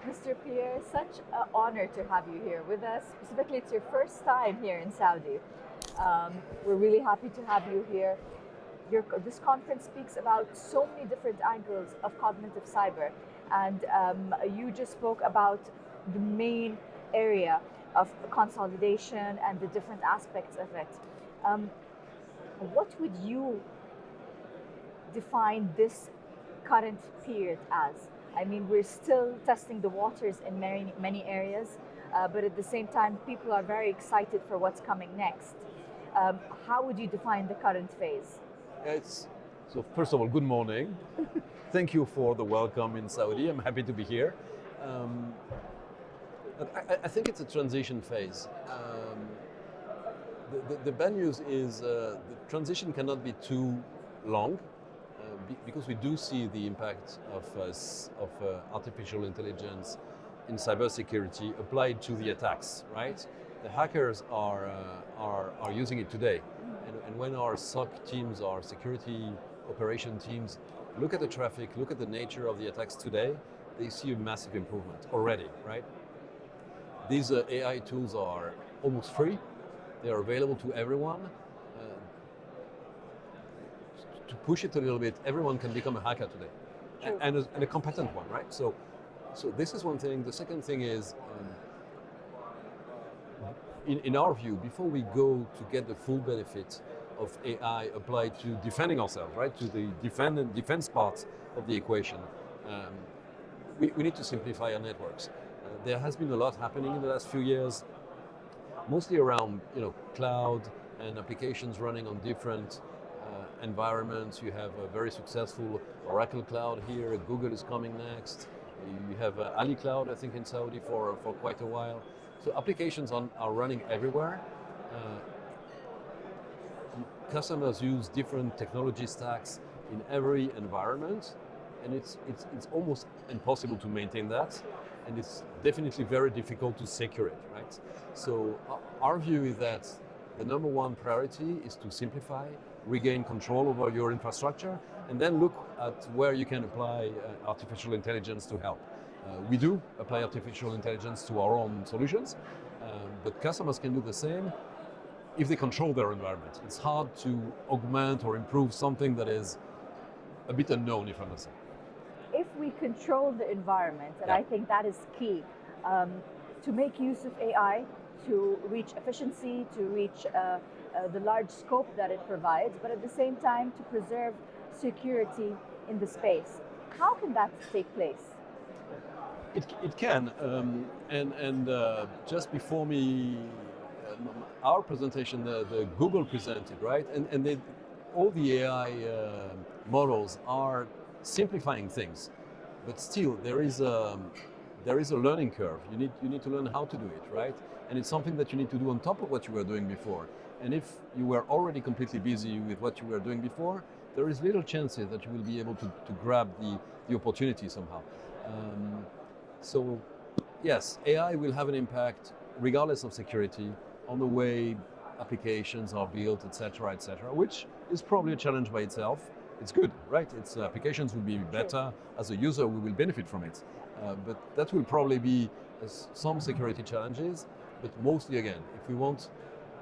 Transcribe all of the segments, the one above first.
Mr. Pierre, such an honor to have you here with us. Specifically, it's your first time here in Saudi. We're really happy to have you here. This conference speaks about so many different angles of cognitive cyber, and you just spoke about the main area of consolidation and the different aspects of it. What would you define this current period as? I mean, we're still testing the waters in many areas, but at the same time, people are very excited for what's coming next. How would you define the current phase? So first of all, good morning. Thank you for the welcome in Saudi. I'm happy to be here. I think it's a transition phase. The bad news is the transition cannot be too long because we do see the impact of artificial intelligence in cybersecurity applied to the attacks, right? The hackers are using it today. And when our SOC teams, our security operation teams, look at the traffic, look at the nature of the attacks today, they see a massive improvement already, right? These AI tools are almost free. They are available to everyone. To push it a little bit, everyone can become a hacker today, and a competent one, right? So this is one thing. The second thing is, in our view, before we go to get the full benefit of AI applied to defending ourselves, right, to the defense part of the equation, we need to simplify our networks. There has been a lot happening in the last few years, mostly around cloud and applications running on different environments. You have a very successful Oracle Cloud here. Google is coming next. You have Ali Cloud, I think, in Saudi for quite a while. So applications are running everywhere. Customers use different technology stacks in every environment, and it's almost impossible to maintain that, and it's definitely very difficult to secure it, right? So our view is that the number one priority is to simplify, regain control over your infrastructure, and then look at where you can apply artificial intelligence to help. We do apply artificial intelligence to our own solutions, but customers can do the same if they control their environment. It's hard to augment or improve something that is a bit unknown, if I must say. If we control the environment, and I think that is key, to make use of AI, to reach efficiency, to reach the large scope that it provides, but at the same time to preserve security in the space. How can that take place? It can, and just before me, our presentation, the Google presented, right? And all the AI models are simplifying things, but still there is a learning curve. You need to learn how to do it, right? And it's something that you need to do on top of what you were doing before. And if you were already completely busy with what you were doing before, there is little chances that you will be able to grab the opportunity somehow. So yes, AI will have an impact regardless of security on the way applications are built, etc., which is probably a challenge by itself. It's good, right? Its applications will be better. As a user, we will benefit from it. But that will probably be some security challenges, but mostly, again, if we want,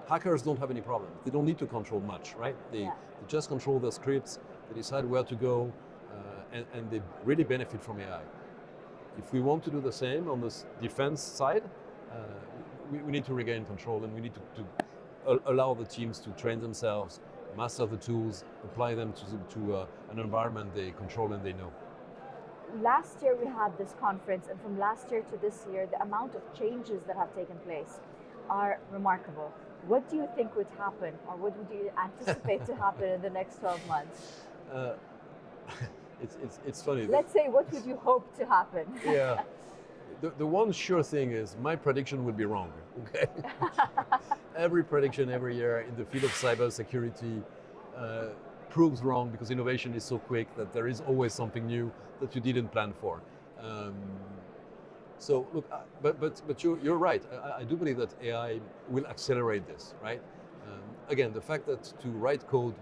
hackers don't have any problem. They don't need to control much, right? They just control their scripts, they decide where to go, and they really benefit from AI. If we want to do the same on the defense side, we need to regain control, and we need to allow the teams to train themselves, master the tools, apply them to an environment they control and they know. Last year we had this conference, and from last year to this year, the amount of changes that have taken place are remarkable. What do you think would happen, or what would you anticipate to happen in the next 12 months? It's funny. Let's say, what would you hope to happen? Yeah. The one sure thing is my prediction will be wrong, okay? Every prediction every year in the field of cybersecurity proves wrong because innovation is so quick that there is always something new that you didn't plan for. So look, but you're right. I do believe that AI will accelerate this, right? Again, the fact that to write code,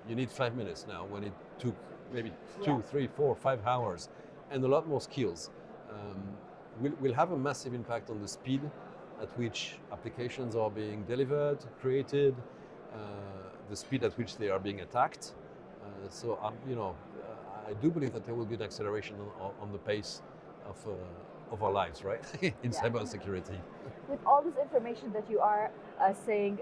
you need 5 minutes now when it took maybe 2, 3, 4, 5 hours, and a lot more skills. will have a massive impact on the speed at which applications are being delivered, created, the speed at which they are being attacked. So I do believe that there will be an acceleration on the pace of our lives, right? In cybersecurity. With all this information that you are saying,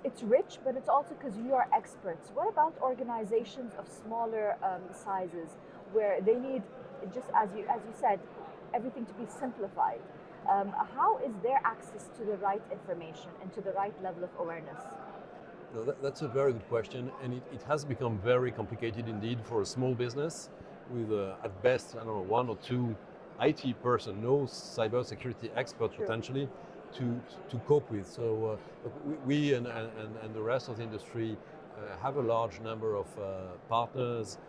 it's rich, but it's also because you are experts. What about organizations of smaller sizes, where they need, just as you said, everything to be simplified? How is their access to the right information and to the right level of awareness? No, that's a very good question, and it has become very complicated indeed for a small business with, at best, I don't know, one or two IT person, no cybersecurity expert potentially, to cope with. So we and the rest of the industry have a large number of partners,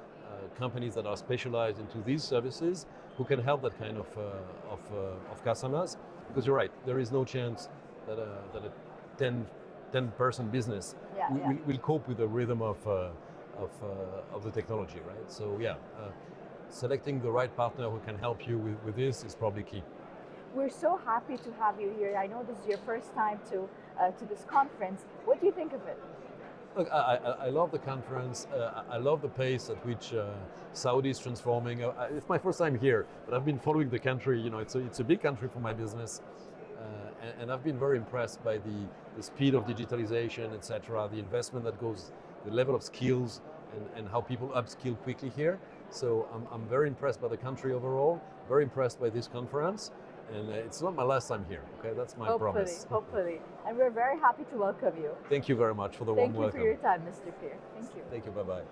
companies that are specialized into these services who can help that kind of customers. Because you're right, there is no chance that a 10-person business will cope with the rhythm of the technology, right? So selecting the right partner who can help you with this is probably key. We're so happy to have you here. I know this is your first time to this conference. What do you think of it? Look, I love the conference. I love the pace at which Saudi is transforming. It's my first time here, but I've been following the country. You know, it's a big country for my business, and I've been very impressed by the speed of digitalization, etc. The investment that goes, the level of skills, and how people upskill quickly here. So I'm very impressed by the country overall. Very impressed by this conference. And it's not my last time here, okay? That's my promise. Hopefully. And we're very happy to welcome you. Thank you very much for the warm welcome. Thank you for your time, Mr. Pierre. Thank you. Thank you, bye-bye.